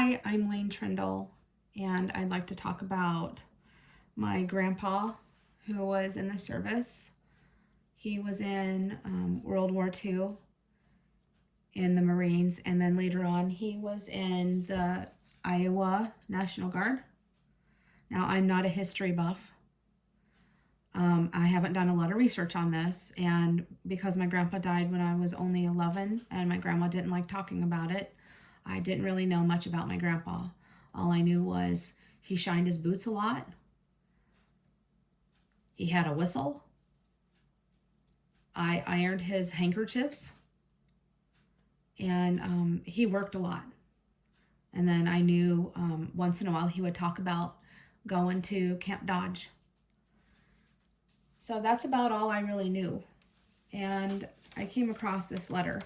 Hi, I'm Lane Trindle, and I'd like to talk about my grandpa who was in the service. He was in World War II in the Marines, and then later on he was in the Iowa National Guard. Now, I'm not a history buff. I haven't done a lot of research on this, and because my grandpa died when I was only 11 and my grandma didn't like talking about it, I didn't really know much about my grandpa. All I knew was he shined his boots a lot. He had a whistle. I ironed his handkerchiefs, and he worked a lot. And then I knew once in a while he would talk about going to Camp Dodge. So that's about all I really knew. And I came across this letter.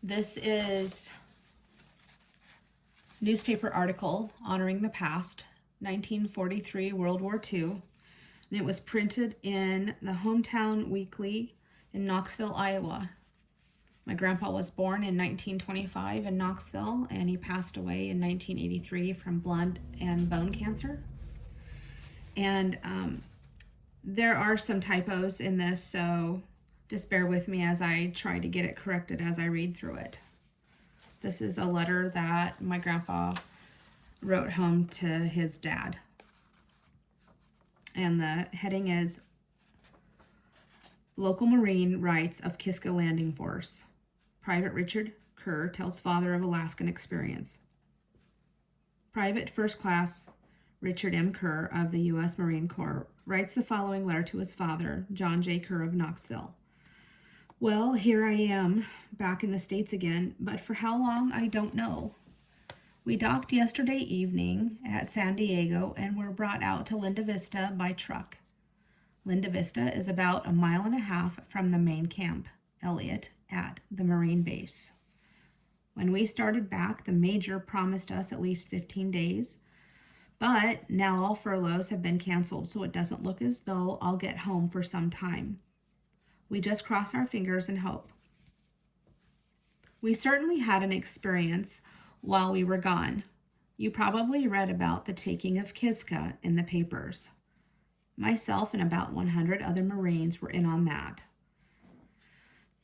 This is a newspaper article honoring the past, 1943 World War II. And it was printed in the Hometown Weekly in Knoxville, Iowa. My grandpa was born in 1925 in Knoxville, and he passed away in 1983 from blood and bone cancer. And there are some typos in this, so just bear with me as I try to get it corrected as I read through it. This is a letter that my grandpa wrote home to his dad. And the heading is Local Marine Rights of Kiska Landing Force. Private Richard Kerr tells father of Alaskan experience. Private First Class Richard M. Kerr of the U.S. Marine Corps writes the following letter to his father, John J. Kerr of Knoxville. Well, here I am, back in the States again, but for how long, I don't know. We docked yesterday evening at San Diego and were brought out to Linda Vista by truck. Linda Vista is about 1.5 miles from the main camp, Elliott, at the Marine base. When we started back, the major promised us at least 15 days, but now all furloughs have been canceled, so it doesn't look as though I'll get home for some time. We just cross our fingers and hope. We certainly had an experience while we were gone. You probably read about the taking of Kiska in the papers. Myself and about 100 other Marines were in on that.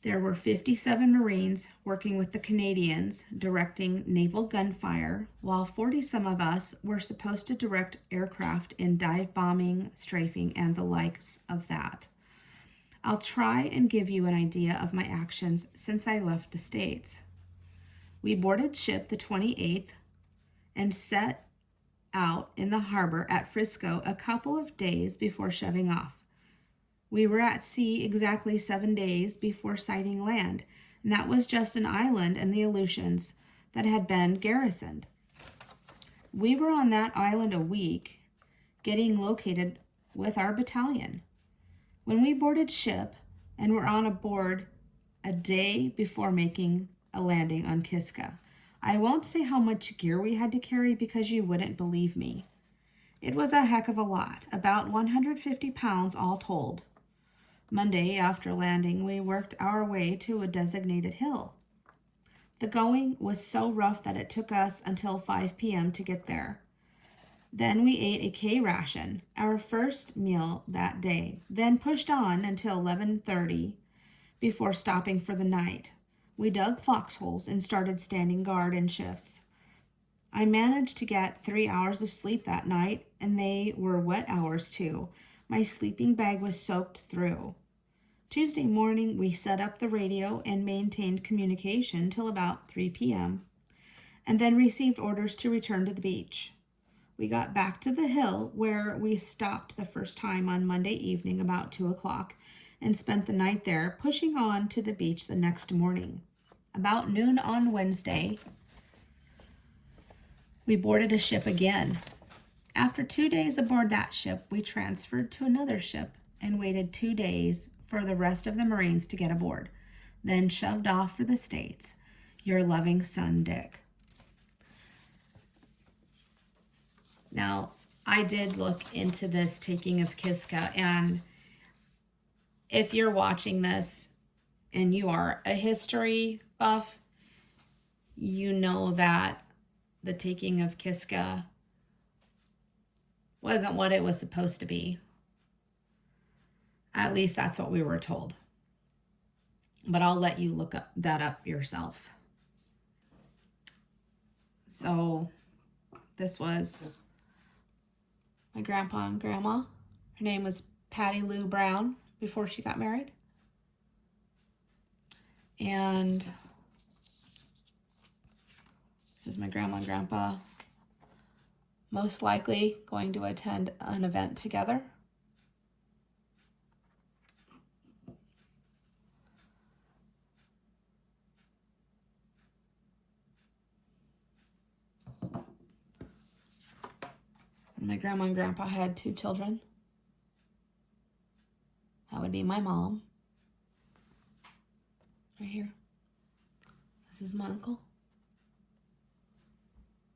There were 57 Marines working with the Canadians directing naval gunfire, while 40-some of us were supposed to direct aircraft in dive bombing, strafing, and the likes of that. I'll try and give you an idea of my actions since I left the States. We boarded ship the 28th and set out in the harbor at Frisco a couple of days before shoving off. We were at sea exactly 7 days before sighting land, and that was just an island in the Aleutians that had been garrisoned. We were on that island a week, getting located with our battalion. When we boarded ship and were on board a day before making a landing on Kiska, I won't say how much gear we had to carry because you wouldn't believe me. It was a heck of a lot, about 150 pounds all told. Monday, after landing, we worked our way to a designated hill. The going was so rough that it took us until 5 p.m. to get there. Then we ate a K ration, our first meal that day, then pushed on until 11:30 before stopping for the night. We dug foxholes and started standing guard in shifts. I managed to get 3 hours of sleep that night, and they were wet hours too. My sleeping bag was soaked through. Tuesday morning, we set up the radio and maintained communication till about 3 p.m., and then received orders to return to the beach. We got back to the hill where we stopped the first time on Monday evening about 2 o'clock and spent the night there, pushing on to the beach the next morning. About noon on Wednesday, we boarded a ship again. After 2 days aboard that ship, we transferred to another ship and waited 2 days for the rest of the Marines to get aboard, then shoved off for the States. Your loving son, Dick. Now, I did look into this taking of Kiska, and if you're watching this and you are a history buff, you know that the taking of Kiska wasn't what it was supposed to be. At least that's what we were told. But I'll let you look that up yourself. So this was my grandpa and grandma. Her name was Patty Lou Brown before she got married. And this is my grandma and grandpa, most likely going to attend an event together. My grandma and grandpa had 2 children. That would be my mom. Right here. This is my uncle.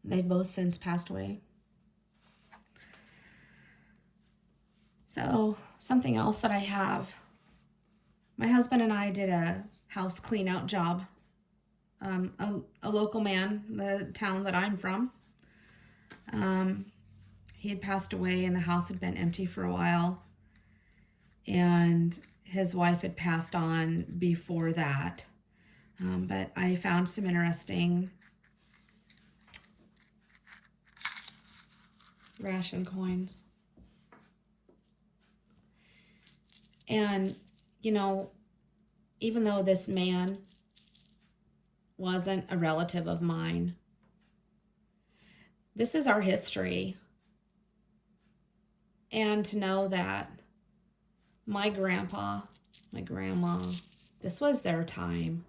They've both since passed away. So, something else that I have. My husband and I did a house clean out job. A local man, the town that I'm from, he had passed away and the house had been empty for a while. And his wife had passed on before that. But I found some interesting ration coins. And, you know, even though this man wasn't a relative of mine, this is our history. And to know that my grandpa, my grandma, this was their time.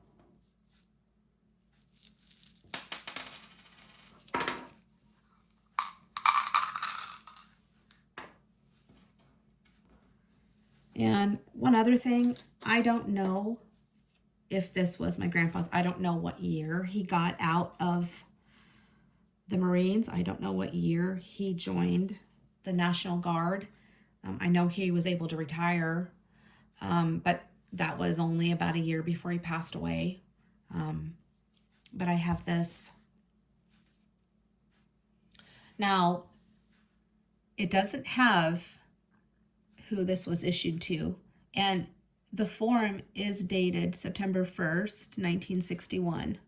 And one other thing, I don't know if this was my grandpa's. I don't know what year he got out of the Marines. I don't know what year he joined the National Guard. I know he was able to retire, but that was only about a year before he passed away. But I have this. Now, it doesn't have who this was issued to, and the form is dated September 1st, 1961.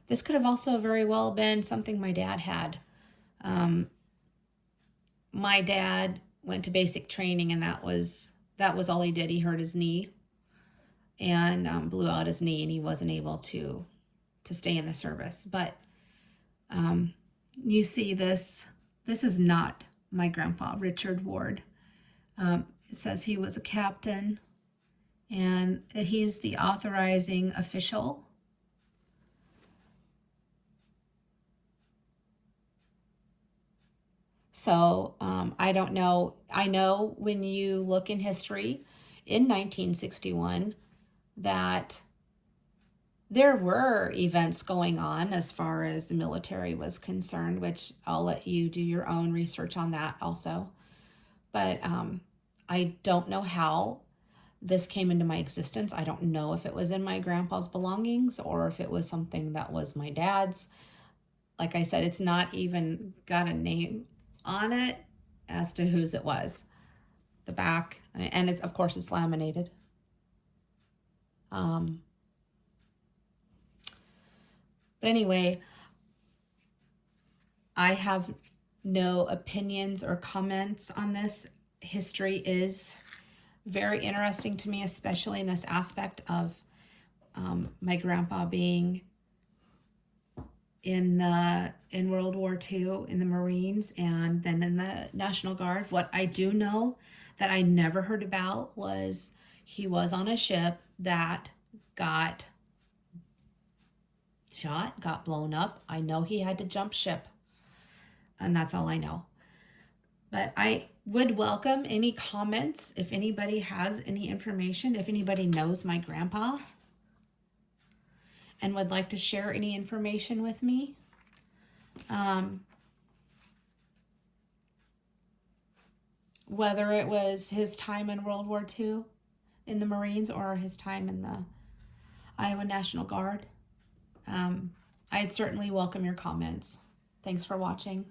This could have also very well been something my dad had. My dad went to basic training, and that was all he did. He hurt his knee and blew out his knee, and he wasn't able to stay in the service. But you see this is not my grandpa, Richard Ward. It says he was a captain, and he's the authorizing official. So I don't know. I know when you look in history in 1961 that there were events going on as far as the military was concerned, which I'll let you do your own research on that also. But I don't know how this came into my existence. I don't know if it was in my grandpa's belongings or if it was something that was my dad's. Like I said, it's not even got a name on it as to whose it was. The back, and it's, of course, it's laminated. But anyway, I have no opinions or comments on this. History is very interesting to me, especially in this aspect of my grandpa being in World War II in the Marines and then in the National Guard. What I do know that I never heard about was he was on a ship that got shot, got blown up. I know he had to jump ship, and that's all I know. But I would welcome any comments if anybody has any information, if anybody knows my grandpa and would like to share any information with me. Whether it was his time in World War II in the Marines or his time in the Iowa National Guard. I'd certainly welcome your comments. Thanks for watching.